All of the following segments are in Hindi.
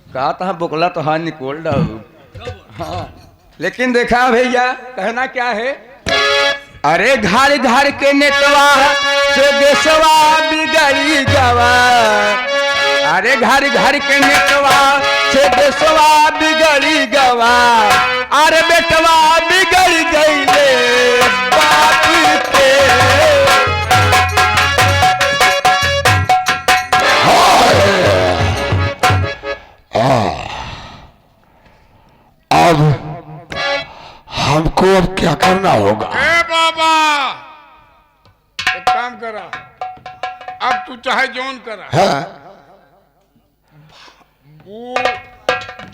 कहा था बुकला तो हाँ निकोल डाऊ। हाँ लेकिन देखा भैया कहना क्या है, अरे घर घर के नेतवा से देशवा बिगड़ी गवा, अरे घर घर के नेतवा से देशवा बिगड़ी गवा, अरे बेटवा बिगड़ गईले बाप के। अब हमको अब क्या करना होगा? ए बाबा एक काम करा, अब तू चाहे जौन करा। हाँ? वो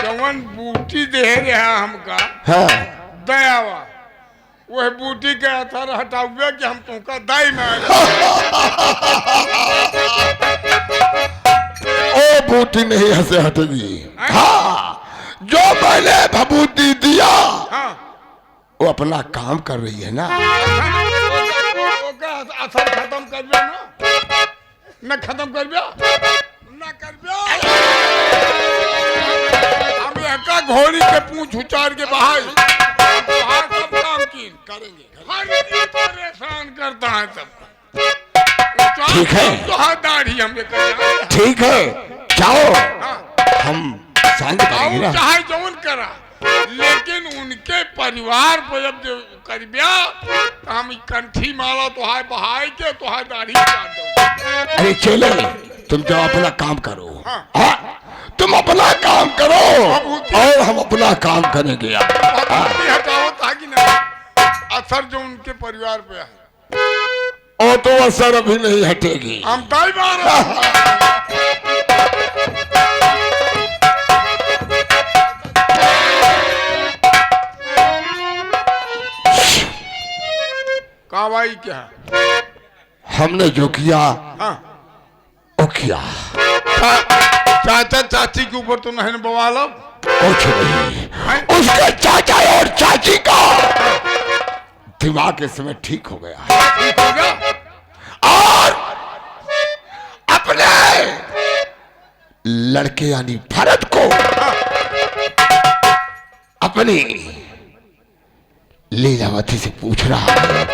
जवन बूटी दे रहा हमका हाँ? दयावा, वह बूटी के असर हटावे कि हम तुमका दाई में ओ बूटी नहीं हंसे हटेगी। हाँ, जो मैंने भभूति दिया हाँ वो अपना काम कर रही है ना। असर खत्म कर दिया ना, न खत्म कर दिया न कर दिया। हम एका घोड़ी के पूंछ उचार के बाहर सब काम की करेंगे, हर चीज परेशान करता है सब। ठीक है। तो हाथ दाढ़ी हम ये कर, ठीक है जाओ, हम शांत करेंगे ना। चाहे जौन करा, लेकिन उनके परिवार पर जब जो कर बिया तो हम कंठी माला तो हाय बहाय के तो हाय दाढ़ी काट दो। अरे चले, तुम जाओ अपना काम करो। हाँ। हाँ? तुम अपना काम करो और हम अपना काम करेंगे। भभूति हटाओ ताकि ना असर जो उनके परिवार पे है, और तो असर अभी नहीं हटेगी। हम दाई मार का भाई क्या हमने जो किया हाँ। वो किया, चाचा चाची के ऊपर तो नहीं बवालो कुछ नहीं। उसके चाचा और चाची का दिमाग इस समय ठीक हो गया है ठीक हो गया। और अपने लड़के यानी भरत को अपनी लीलावती से पूछ रहा है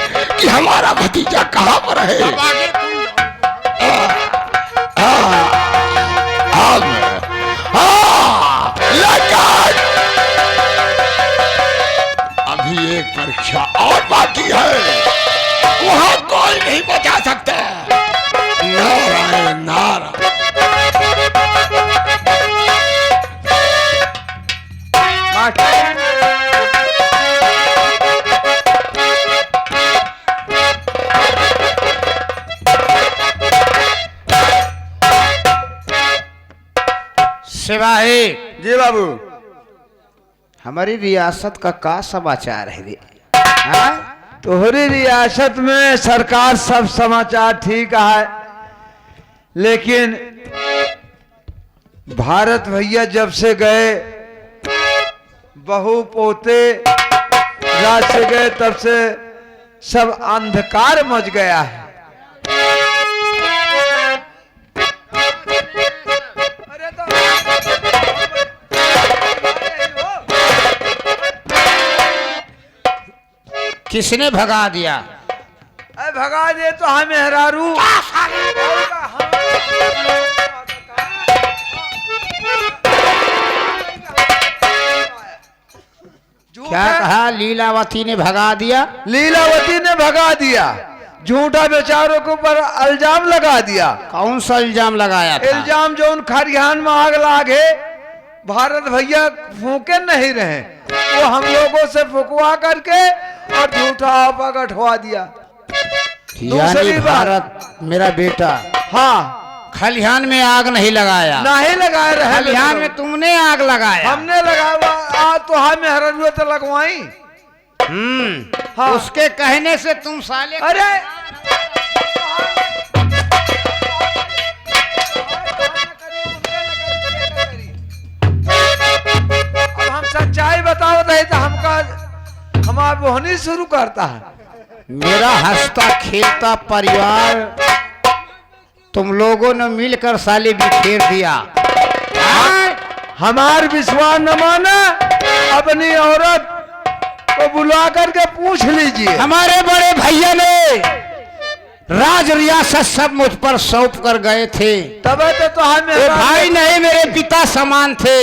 कि हमारा भतीजा कहाँ पर है। अब आगे तुम लेकिन अभी एक परीक्षा और बाकी है, वहां कोई नहीं बचा सकता। नारायण नारायण। सिपाही जी बाबू, हमारी रियासत का समाचार है रे? हाँ? तोहरी रियासत में सरकार सब समाचार ठीक है, लेकिन भारत भैया जब से गए, बहू पोते राज से गए, तब से सब अंधकार मच गया है। किसने भगा दिया? अरे भगा दे तो हमें हरारू। क्या कहा? लीलावती ने भगा दिया? लीलावती ने भगा दिया, झूठा बेचारों के ऊपर इल्जाम लगा दिया। कौन सा इल्जाम लगाया था? इल्जाम जो उन खरिहान में आग लागे भारत भैया फूके नहीं रहे, वो हम लोगों से फुकवा करके और झूठा आपा गठवा दिया। यानी भारत मेरा बेटा हाँ खलिहान में आग नहीं लगाया? नहीं लगाए रहे। खलिहान में तुमने आग लगाया? हमने लगाया तो हमें हर तो लगवाई। हाँ। उसके कहने से तुम साले अरे अब हम सच्चाई बताओ नहीं तो हमका हमारा बोहनी शुरू करता है। मेरा हंसता खेलता परिवार तुम लोगों ने मिलकर साले बिखेर दिया। हमार विश्वास न माना, अपनी औरत को बुला करके पूछ लीजिए। हमारे बड़े भैया ने राज रियासत सब मुझ पर सौंप कर गए थे। तब तो हमें वो भाई नहीं, मेरे पिता समान थे,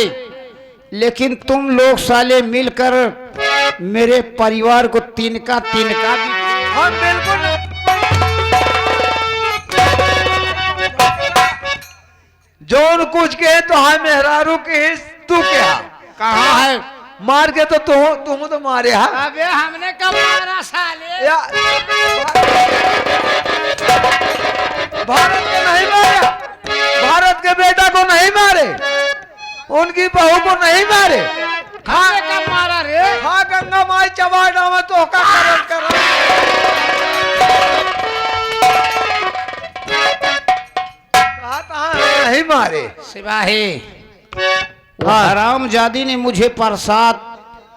लेकिन तुम लोग साले मिलकर मेरे परिवार को तिनका तिनका हम बिल्कुल जोन कुछ के तो हम मेहरारू के हिस्स तू क्या कहाँ है? मार के तो तुम तो मारे हा अबे हमने कब मारा साले? या भारत को नहीं मारा, भारत के बेटा को नहीं मारे, उनकी बहू को नहीं मारे। हमने कब मारा रे? हाँ गंगा माई चबा डावा तो का कर नहीं मारे। सिपाही, वो हरामजादी ने मुझे प्रसाद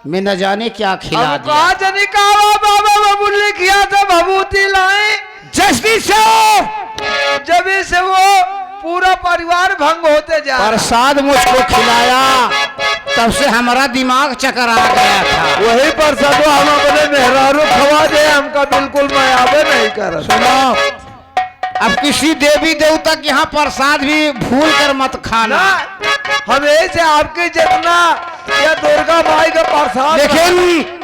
में न जाने क्या खिला दिया। कहा जनी कहा बाबा बबुल्ली किया था भभूति लाए जस्टी से जब से वो पूरा परिवार भंग होते जा रहा। प्रसाद मुझको खिलाया, तब से हमारा दिमाग चकर आ गया था। वही प्रसाद हम अपने मेहरारू खवा दे, हमका बिल्कुल मायावे नहीं कर। सुनो, अब किसी देवी देवता के यहाँ प्रसाद भी भूल कर मत खाना। हमें से आपके जितना या दुर्गा माई का प्रसाद लेकिन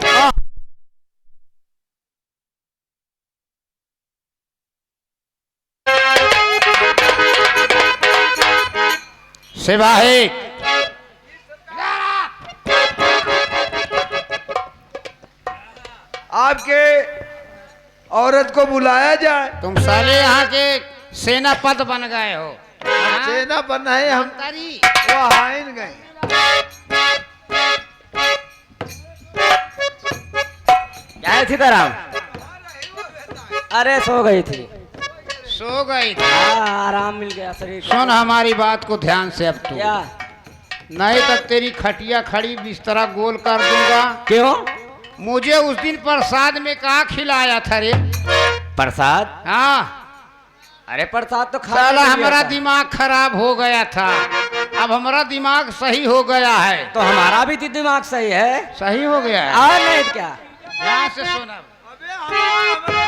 सिपाही, आपके औरत को बुलाया जाए। तुम साले यहाँ के सेनापति बन गए हो। हाँ? सेना बना है हम तारी। वो हाइन गए। क्या है सीताराम? अरे सो गई थी। सो गई थी। हाँ, आराम मिल गया शरीर को। सुन हमारी बात को ध्यान से अब तू। क्या? नहीं तो तेरी खटिया खड़ी बिस्तरा गोल कर दूंगा। क्यों? मुझे उस दिन प्रसाद में कहा खिलाया था रे? प्रसाद? हाँ, अरे प्रसाद तो खा साला लिया हमारा था। दिमाग खराब हो गया था, अब हमारा दिमाग सही हो गया है। तो हमारा भी तो दिमाग सही है। सही हो गया है। और नहीं तो क्या? ध्यान से सुन अब।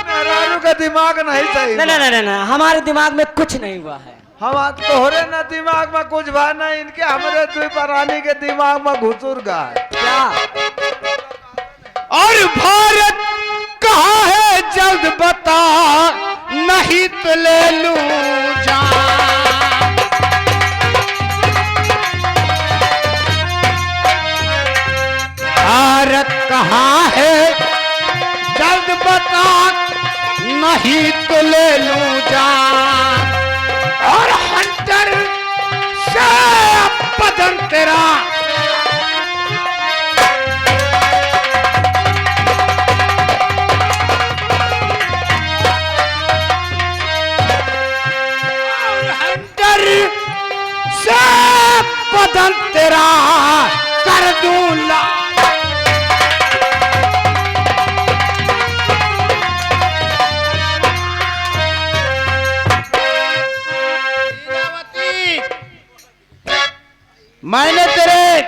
मेहरारू का दिमाग नहीं सही। नहीं नहीं नहीं नहीं, हमारे दिमाग में कुछ नहीं हुआ है। हम तोहरे न दिमाग में कुछ बा नहीं, इनके हमारे द्विपरानी के दिमाग में घुसुर गा है। क्या? और भारत कहाँ है जल्द बता, नहीं तो ले लूं जान। भारत कहाँ है जल्द बता, नहीं तो ले लूं जान। और हंटर से बदन तेरा से बदन तेरा कर दूंगा। मैंने तेरे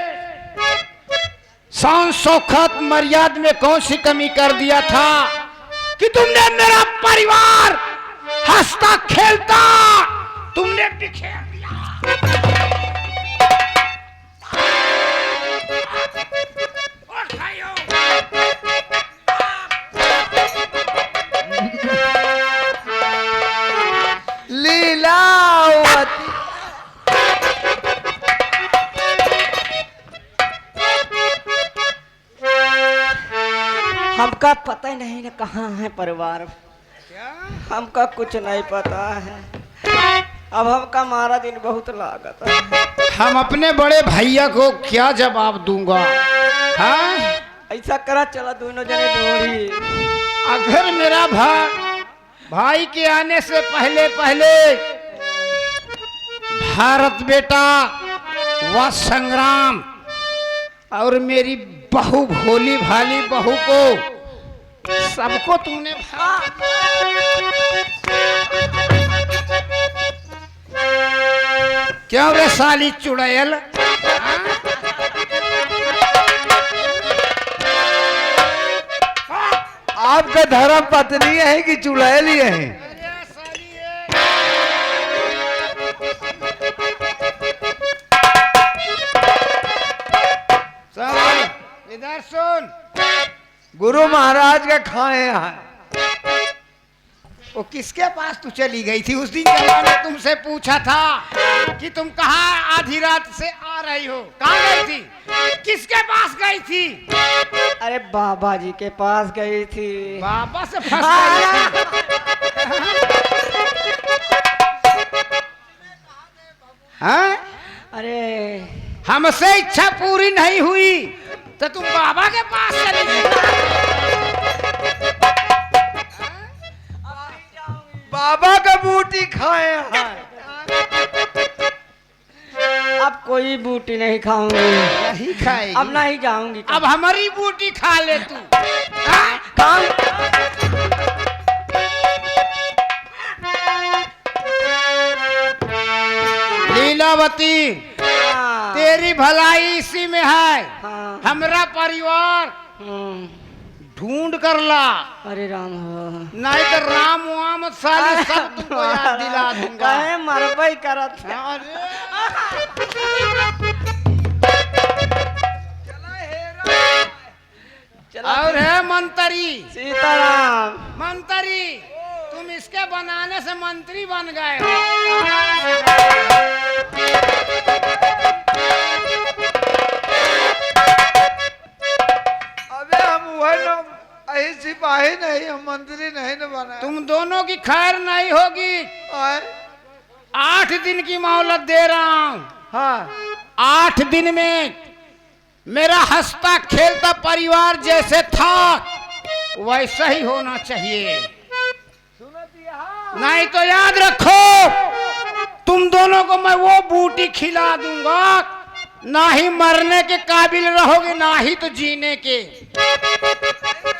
शान शौकत मर्याद में कौन सी कमी कर दिया था कि तुमने मेरा परिवार हंसता खेलता तुमने बिखेर दिया। लीलावती हमका पता ही नहीं ना कहाँ है परिवार। हमका कुछ नहीं पता है। अब हमका मारा दिन बहुत लागत है। हम अपने बड़े भैया को क्या जवाब दूंगा? हाँ, ऐसा करा चला दोनों जने ढूंढी। अगर मेरा भाई के आने से पहले पहले भारत बेटा व संग्राम और मेरी बहू भोली भाली बहू को सबको तुमने क्यों रे साली चुड़ैल? हाँ? आपका धर्म पत्नी है कि चुड़ैली है? इधर सुन, गुरु महाराज का खाए हैं। वो किसके पास तू चली गई थी उस दिन जब मैंने तुमसे पूछा था कि तुम कहाँ आधी रात से आ रही हो? कहाँ गई थी? किसके पास गई थी? अरे बाबा जी के पास गई थी। बाबा से फंस गई हाँ? अरे हमसे इच्छा पूरी नहीं हुई तो तुम बाबा के पास चली गई। बाबा का बूटी खाए हैं। अब कोई बूटी नहीं खाऊंगी, नहीं खाएगी। अब नहीं जाऊंगी। अब हमारी बूटी खा ले तू। हाँ? काम लीलावती, हाँ, तेरी भलाई इसी में है। हाँ, हमरा परिवार हम्म, ढूंढ कर ला, अरे राम हो। नहीं तो राम वाम साले सब तुमको याद दिला दूंगा। काहे मरबई करत है? अरे चला और है मंत्री, सीताराम। मंत्री तुम इसके बनाने से मंत्री बन गए हो। अबे हम वह न अही सिपाही नहीं, हम मंत्री नहीं न बना। तुम दोनों की खैर नहीं होगी। आए? 8 दिन की मोहलत दे रहा हूँ। हाँ 8 दिन में मेरा हंसता खेलता परिवार जैसे था वैसा ही होना चाहिए। नहीं तो याद रखो, तुम दोनों को मैं वो बूटी खिला दूंगा, ना ही मरने के काबिल रहोगे ना ही तो जीने के।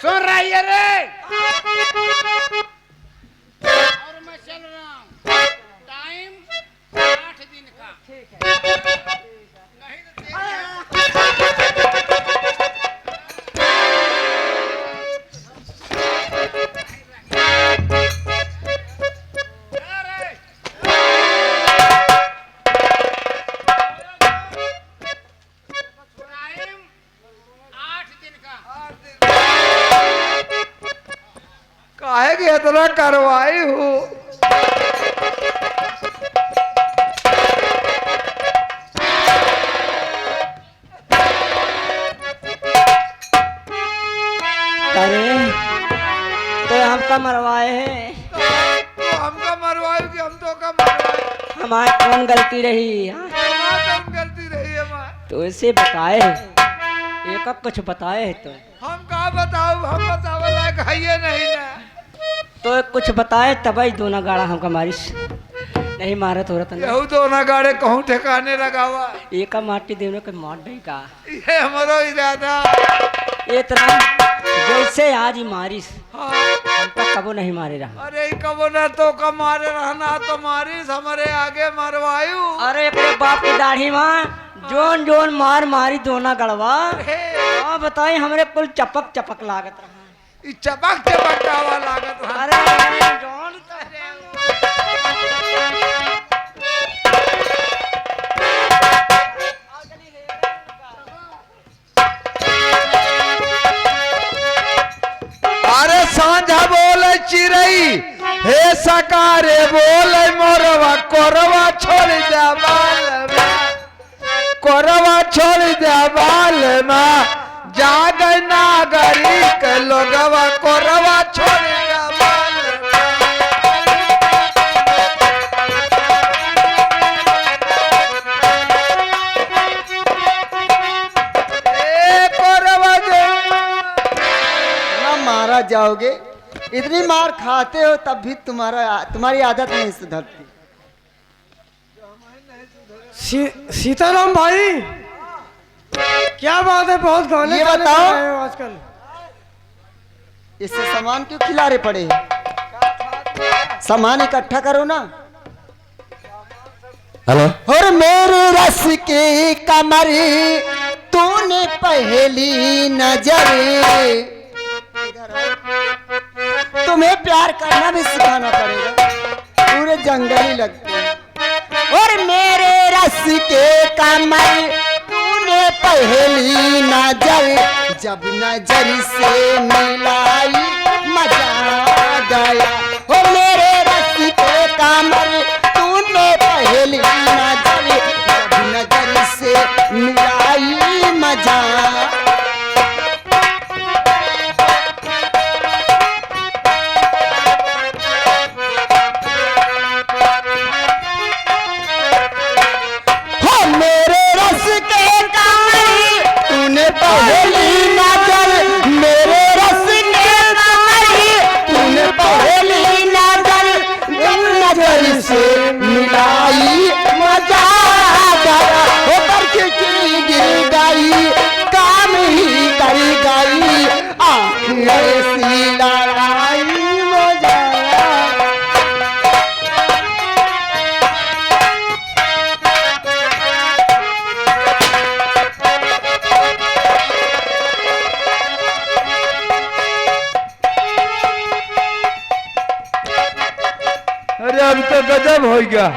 सुन रही है रे? और मैं चल रहा हूँ। टाइम 8 दिन का। नहीं तो काहे की इतना करवाई हूँ? अरे तो हमका मरवाए हैं। तो हमका मरवाई कि हम तो का मरवाई? हमारी कौन गलती रही? हाँ? हमारा तो गलती रही है हमारी। तो इसे बताए, एक अब कुछ बताए है तो हम का बताओ, हम बतावे लायक है ये नहीं ना। तो कुछ बताए तब ही दोनों गाड़ा हमका मारिस, नहीं मारत हो रहा यहू तो ना गाड़े कहूँ ठिकाने लगावा। एक माटी देने के मार नहीं का ये हमारो इरादा। इतना जैसे आज ही मारिस, हाँ। हमका कबो नहीं मारे रहा। अरे कबो न तो का मारे रहना तो मारिस, हमारे आगे मरवायु। अरे अपने बाप की दाढ़ी मां जोन जोन मार मारी दोना गड़वा। हे, हाँ बताई हमरे कुल चपक चपक लागत रहा। ई चपक चपक कावा लागत रहा। अरे जोन अरे सांझा बोले चिरई, हे सकारे बोले मोरवा, कोरवा छोड़ दे बाल में, कोरवा छोड़ दे बाल में, जाग नागरी के लोगवा, कोरवा छोड़ दे बाल में। ए कोरवा जो ना मारा जाओगे, इतनी मार खाते हो तब भी तुम्हारी आदत नहीं सुधरती। सीताराम भाई क्या बात है, बहुत गाने ये गाने बताओ। गा रहे हो आजकल। इससे सामान क्यों खिलारे पड़े हैं? सामान इकट्ठा करो ना। हेलो, और मेरे रस की कमरी तूने पहली नजर। इधर आओ। तुम्हें प्यार करना भी सिखाना पड़ेगा, पूरे जंगल ही लगते हैं। और मेरे रस के कमर तूने पहली नजर जब नजर से मिलाई मजा आ गया। हो मेरे रस के कमर तूने पहली नजर जब नजर से मिलाई मजा। पहली नजर मेरे रस के कमर तूने पहली नजर जब नजर से मिलाई मजा आ गया। होकर खिचड़ी गिर गई काम ही कर गई आखिर ऐसी लड़ाई मजा। अरे अब तो गजब हो गया,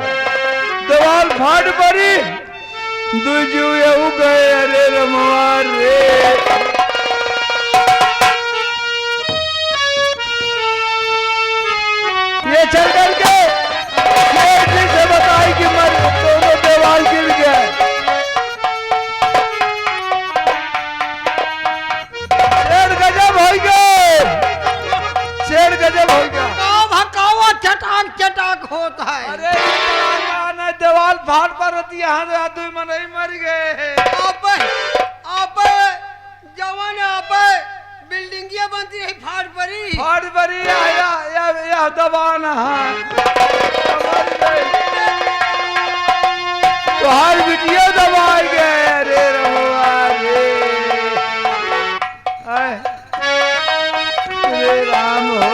दीवार फाड़ पड़ी, दूजू यू गए। अरे रमवार रे, ये चल करके शेर जी से बताई कि मर दोनों दीवार गिर गए। शेर गजब हो गए, शेर गजब हो गया। चटाक चटाक होता है। अरे ना दीवार फाड़ पर यहाँ आदमी में नहीं मर गए। आप जवान आप बिल्डिंगिया बनती रही फाड़ परी या दबाना। हाँ तो हर वीडियो दबाई गए। अरे रहुआ रे राम हो।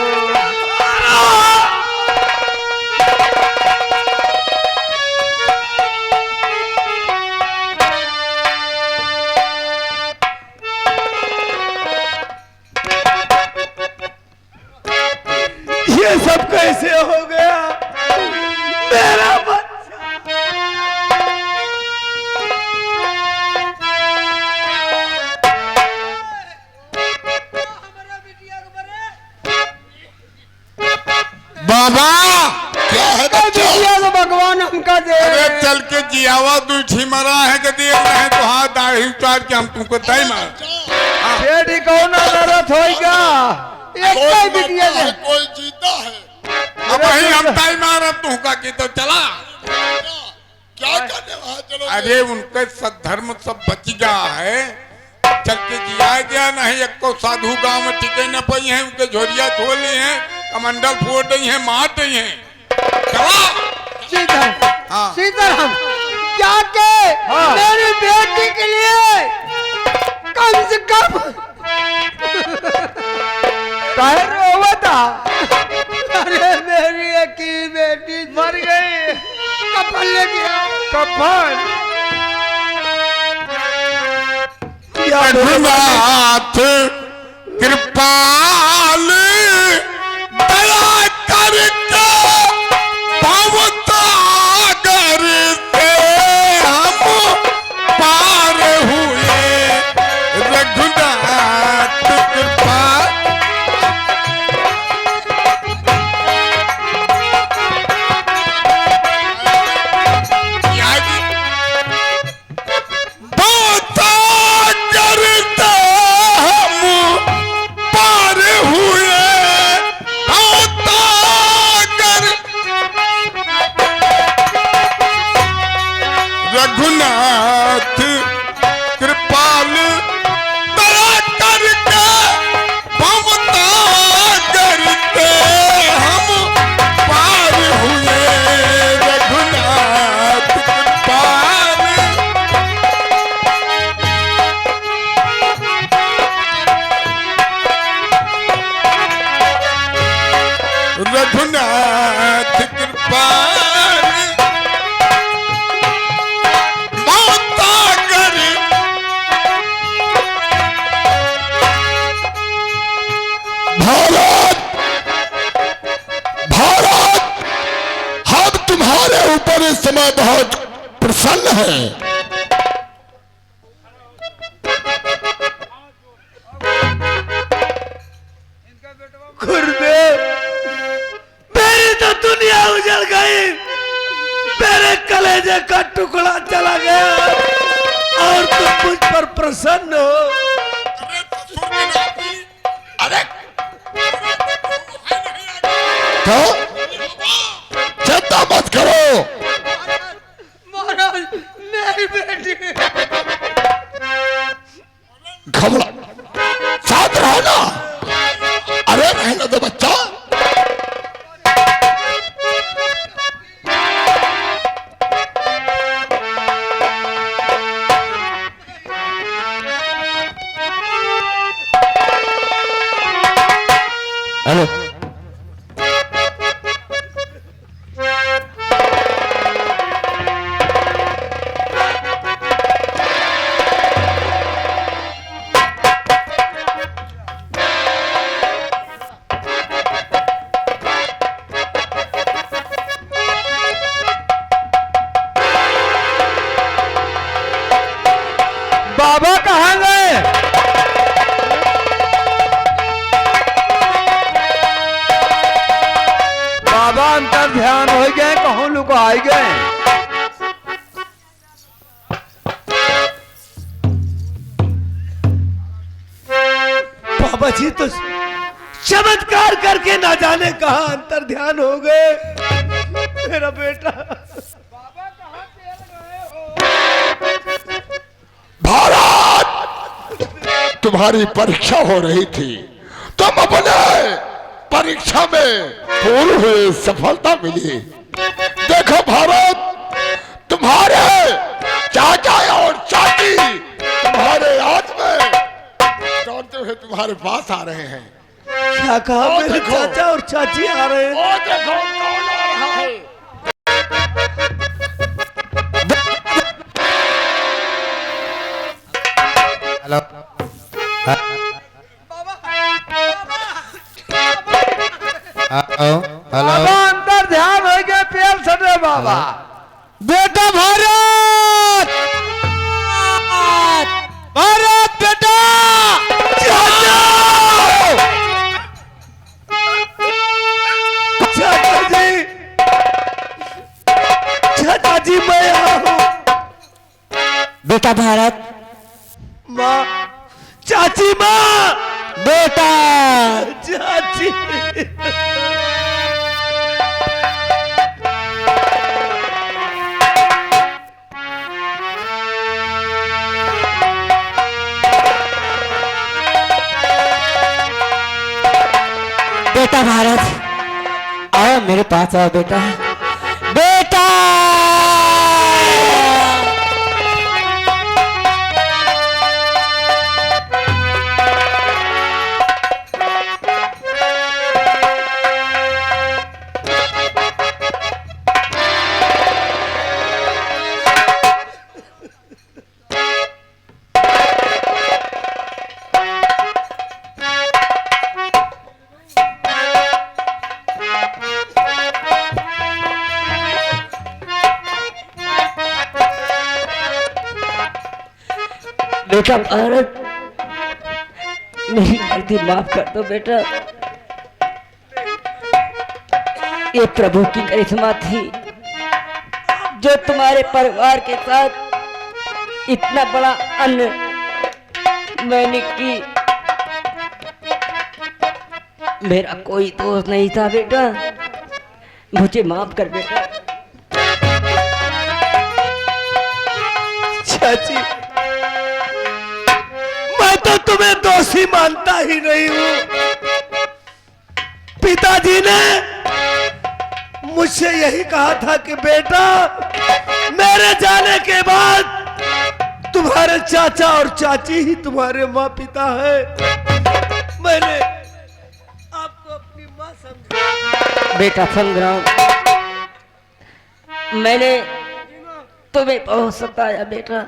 ये सब कैसे हो गया मेरा बच्चा। बाबा क्या है बच्चा? तो भगवान हमका दे। अरे चल के जियावा दूठी मरा है कि देख रहे तो हाथ दाढ़ी उतार के हम तुमको तय मार। शेठी कौन नरत होगा? कोई जीता है अब वही हम तय मार तुमका की तो चला क्या करने वहां चलो। अरे उनके सद्धर्म सब बच गया है, चल के जिया गया नहीं। एक को साधु गांव में टिके न पाई है, उनके झोरिया छोली है, कमंडल फोड़ रही है, मार रही है। चला सीताराम जाके मेरी बेटी के लिए कम से कम काहे रोवा था? अरे मेरी एक ही बेटी मर गई। कफन ले गया। कफन रघुनाथ कृपाल दया करके भवसागर से हम पार हुए। रघुनाथ कृपाल रघुनाथ कृपाल दया करके भवता करते हम पार हुए। रघुनाथ कृपाल रघुनाथ कृपाल इस समय बहुत प्रसन्न है। गुरुदेव, मेरी तो दुनिया उजड़ गई, मेरे कलेजे का टुकड़ा चला गया और तुम मुझ पर प्रसन्न हो। अरे तो चिंता मत करो। महाराज, मेरी बेटी घबरा, साथ रहो ना। अरे रहने दो बच्चा। हेलो, बाबा कहाँ गए? बाबा अंतर ध्यान हो गए, कहूँ लोग आ गए। बाबा जी तो चमत्कार करके ना जाने कहाँ अंतर ध्यान हो गए। मेरा बेटा भारत, तुम्हारी परीक्षा हो रही थी, तुम अपने परीक्षा में पूर्ण हुए, सफलता मिली। देखो भारत, तुम्हारे चाचा और चाची तुम्हारे याद में दौड़ते हुए तुम्हारे पास आ रहे हैं। क्या कहा? मेरे चाचा और चाची आ रहे हैं। ओ देखो कौन आ रहा है। हेलो, बाबा अंदर ध्यान हो गया, पेल सटे बाबा। बेटा भारत, भारत बेटा, चाचा जी, चाचा जी मैं यहाँ हूँ। बेटा भारत, माँ, चाची माँ, बेटा चाची। बेटा भारत, आओ मेरे पास आओ बेटा। बेटा बेटा भारत, मेरी गलती माफ कर दो बेटा। ये प्रभु की करिश्मा थी जो तुम्हारे परिवार के साथ इतना बड़ा अन्न मैंने की। मेरा कोई दोष नहीं था बेटा, मुझे माफ कर बेटा। चाची, मैं तो तुम्हें दोषी मानता ही नहीं हूँ। पिताजी ने मुझसे यही कहा था कि बेटा, मेरे जाने के बाद तुम्हारे चाचा और चाची ही तुम्हारे माँ पिता है। मैंने आपको अपनी माँ समझा। बेटा संग्राम, मैंने तुम्हें बहुत सताया बेटा।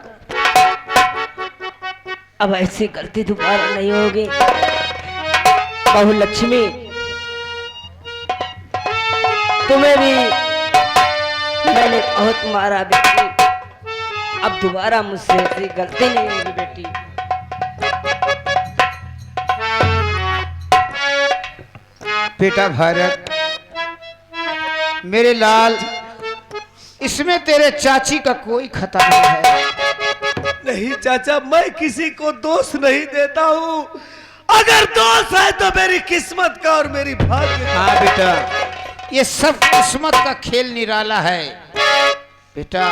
अब ऐसी गलती दोबारा नहीं होगी। बहू लक्ष्मी, तुम्हें भी मैंने बहुत मारा बेटी, अब दोबारा मुझसे ऐसी गलती नहीं होगी बेटी। बेटा भारत, मेरे लाल, इसमें तेरे चाची का कोई खता नहीं है। नहीं चाचा, मैं किसी को दोष नहीं देता हूँ। अगर दोष है तो मेरी किस्मत का और मेरी भाग्य का। हाँ बेटा, ये सब किस्मत का खेल निराला है। बेटा,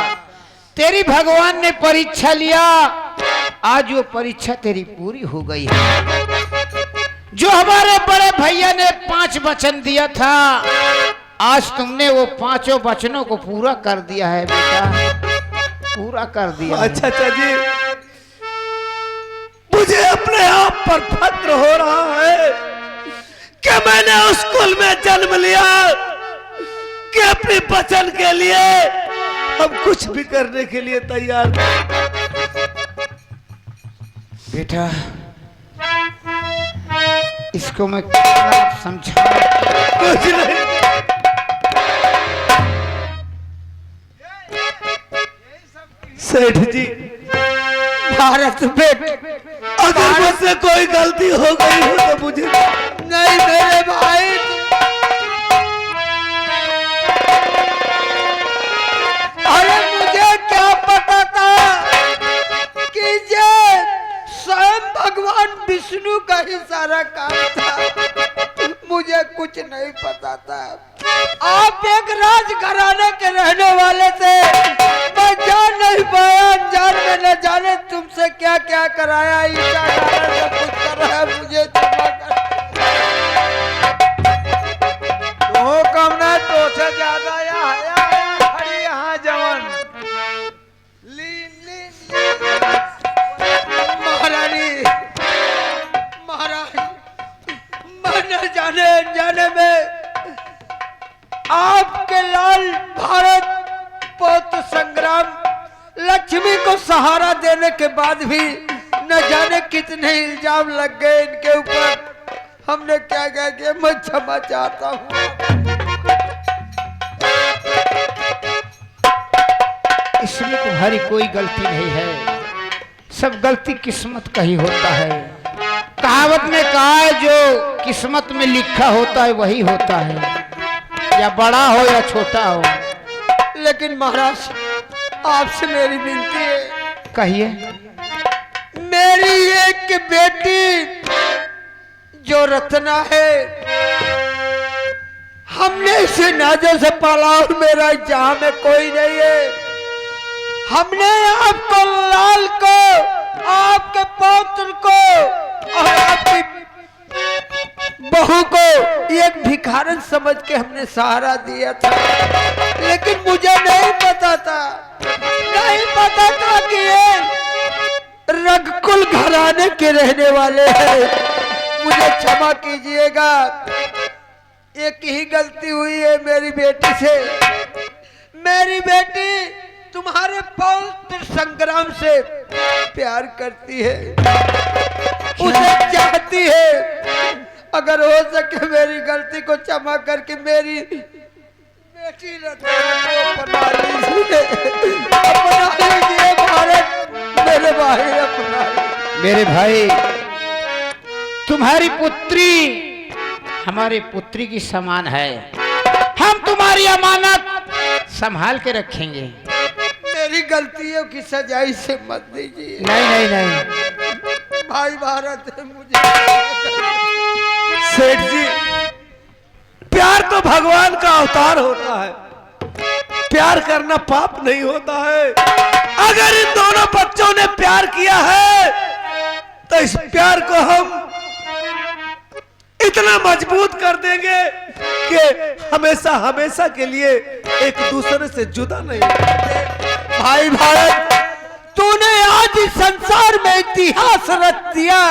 तेरी भगवान ने परीक्षा लिया, आज वो परीक्षा तेरी पूरी हो गई है। जो हमारे बड़े भैया ने 5 वचन दिया था, आज तुमने वो 5 वचनों को पूरा कर दिया है बेटा, पूरा कर दिया। अच्छा चाचा जी, मुझे अपने आप पर फक्र हो रहा है कि मैंने उस कुल में जन्म लिया कि अपने वचन के लिए हम कुछ भी करने के लिए तैयार। बेटा, इसको मैं कितना समझा, कुछ नहीं। सेठ जी, भारत बेटे, अगर मुझसे कोई गलती हो गई हो तो मुझे नहीं मेरे भाई, अरे मुझे क्या पता था कि ये स्वयं भगवान विष्णु का ही सारा काम था। मुझे कुछ नहीं पता था। आप एक राजघराने के रहने वाले थे, मैं जान नहीं पाया। अनजान में न जाने तुमसे क्या क्या कराया, ईटा डाला, सब कुछ कराया। मुझे क्षमा कर। तो कम ना तो से ज्यादा या खड़ी यहाँ जवान ली महारानी, महाराज, मैं न जाने अनजाने में आपके लाल भारत पौत्र संग्राम लक्ष्मी को सहारा देने के बाद भी न जाने कितने इल्जाम लग गए इनके ऊपर। हमने क्या क्या किया, मैं क्षमा चाहता हूँ। इसमें तुम्हारी कोई गलती नहीं है, सब गलती किस्मत का ही होता है। कहावत में कहा है, जो किस्मत में लिखा होता है वही होता है, या बड़ा हो या छोटा हो। लेकिन महाराज, आपसे मेरी विनती है, कहिए। मेरी एक बेटी जो रत्ना है, हमने इसे नाजों से पाला और मेरा जहां में कोई नहीं है। हमने आपको, लाल को, आपके पौत्र को और आपकी बहू को एक भिखारन समझ के हमने सहारा दिया था। लेकिन मुझे नहीं पता था कि ये रघुकुल घराने के रहने वाले हैं। मुझे क्षमा कीजिएगा, एक ही गलती हुई है मेरी बेटी से। मेरी बेटी तुम्हारे पौत्र संग्राम से प्यार करती है, उसे चाहती है। अगर हो सके मेरी गलती को क्षमा करके मेरी बेटी रत्ना को अपना लीजिए, अपना लीजिए भारत, मेरे भाई, अपना। मेरे भाई, तुम्हारी पुत्री हमारी पुत्री की समान है, हम तुम्हारी अमानत संभाल के रखेंगे। मेरी गलतियों की सजा इसे मत दीजिए। नहीं नहीं नहीं, भाई भारत है, मुझे। सेठ जी, प्यार तो भगवान का अवतार होता है, प्यार करना पाप नहीं होता है। अगर इन दोनों बच्चों ने प्यार किया है तो इस प्यार को हम इतना मजबूत कर देंगे कि हमेशा हमेशा के लिए एक दूसरे से जुदा नहीं होंगे। भाई भारत, तूने आज इस संसार में इतिहास रच दिया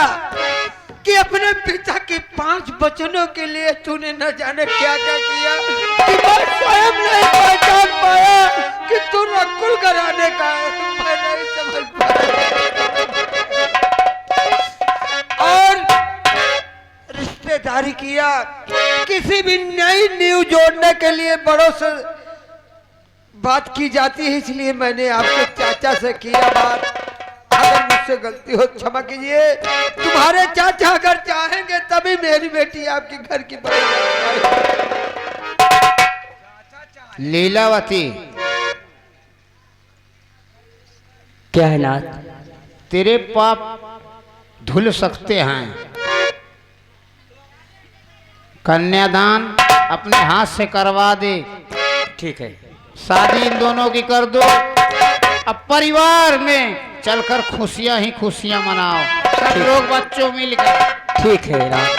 कि अपने पिता के 5 वचनों के लिए तूने न जाने क्या क्या किया कि मैं स्वयं नहीं पहचान पाया कि तू रघुकुल घराने का है। मैं नहीं समझ पाया और रिश्तेदारी किया। किसी भी नई नींव जोड़ने के लिए बड़ों से बात की जाती है, इसलिए मैंने आपके चाचा से किया बात। अगर मुझसे गलती हो क्षमा कीजिए। तुम्हारे चाचा अगर चाहेंगे तभी मेरी बेटी आपके घर की बनेगी। लीलावती, क्या है नाथ? तेरे पाप धुल सकते हैं। कन्यादान अपने हाथ से करवा दे। ठीक है। शादी इन दोनों की कर दो। अब परिवार में चलकर खुशियां ही खुशियां मनाओ, सब लोग बच्चों मिलकर। ठीक है नाथ।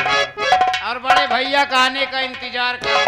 और बड़े भैया का आने का इंतजार करो।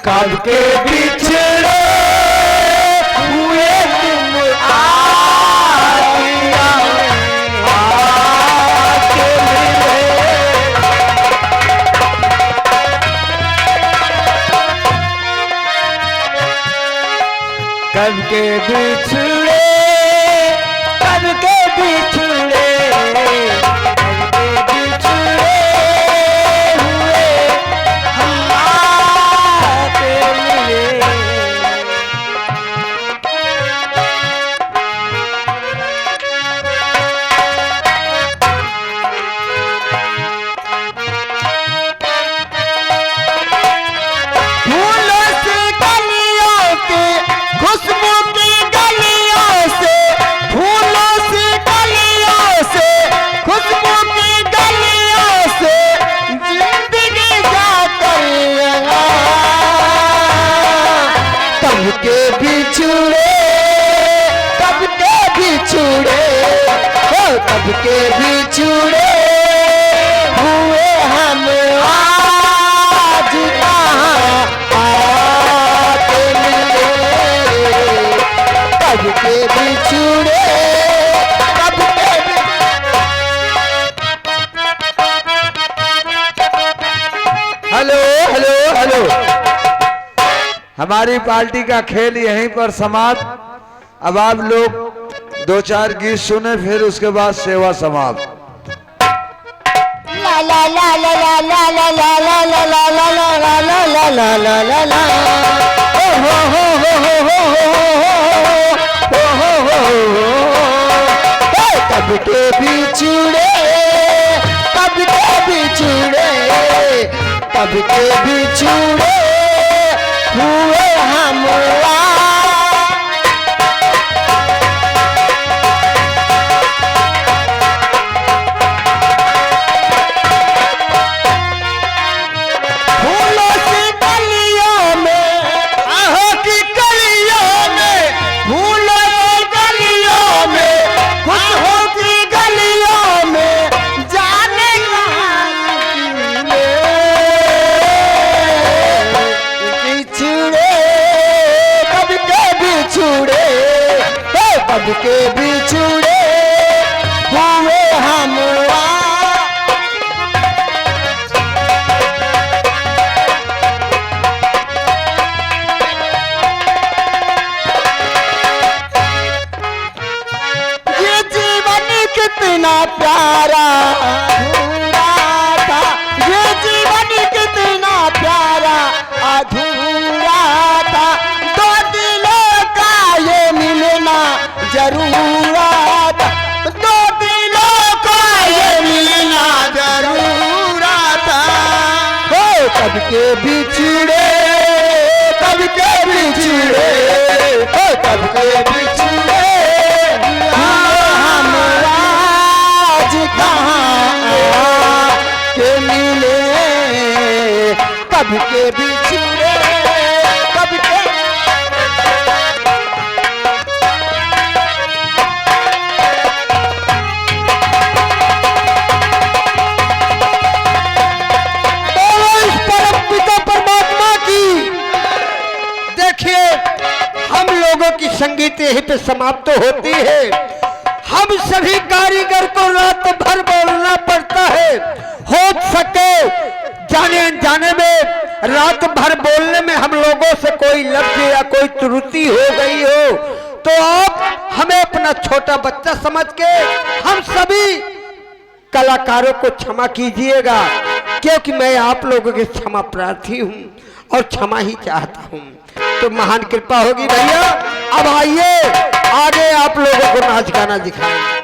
कब के बिछड़े हुए तुम आके मिले। कब के बिछड़े, कब के बिछड़े, कब के बिछड़े हुए हम आके मिले। फूलों से गलियों के खुशबू की गलियों से, फूलों से गलियों से खुशबू की गलियों से जिंदगी जाकर यहाँ तब के बिछड़े, तब के बिछड़े, ओ तब के बिछड़े हुए हम आज कहाँ आके मिले। तब के बिछड़े, तब के हेलो हेलो हेलो, हमारी पार्टी का खेल यहीं पर समाप्त। अब आप लोग दो चार गीत सुने, फिर उसके बाद सेवा समाप्त। ला ला ला ला ला ला ला ला ला ला ला ला ला ला ला ला ला ला ला। ओ हो हो हो हो हो हो हो हो हो। तब के बिछड़े, तब के बिछड़े, तब के बिछड़े हुए हम फूलों से गलियों में, आहो की गलियों में, फूलों की गलियों में, खुशबू की गलियों में जाने कहाँ बिछड़े, कब के बिछड़े, कब के बिछड़े हुए हम ये जीवन कितना प्यारा अधूरा था, ये जीवन कितना प्यारा अधूरा था, दो दिलों का ये मिलना जरूरा था, दो दिलों का ये मिलना जरूरा था। ओ कब के बिछड़े, कब के बिछड़े, ओ कब के बिछड़े हम आज कहाँ के मिले, कब के बिछड़े, कब के की संगीत यहीं पे समाप्त होती है। हम सभी कारीगर को रात भर बोलना पड़ता है। हो सके जाने अनजाने में रात भर बोलने में हम लोगों से कोई लफ्ज या कोई त्रुटि हो गई हो तो आप हमें अपना छोटा बच्चा समझ के हम सभी कलाकारों को क्षमा कीजिएगा, क्योंकि मैं आप लोगों के क्षमा प्रार्थी हूँ और क्षमा ही चाहता हूँ। तो महान कृपा होगी भैया। अब आइए आगे आप लोगों को नाच गाना दिखाएंगे।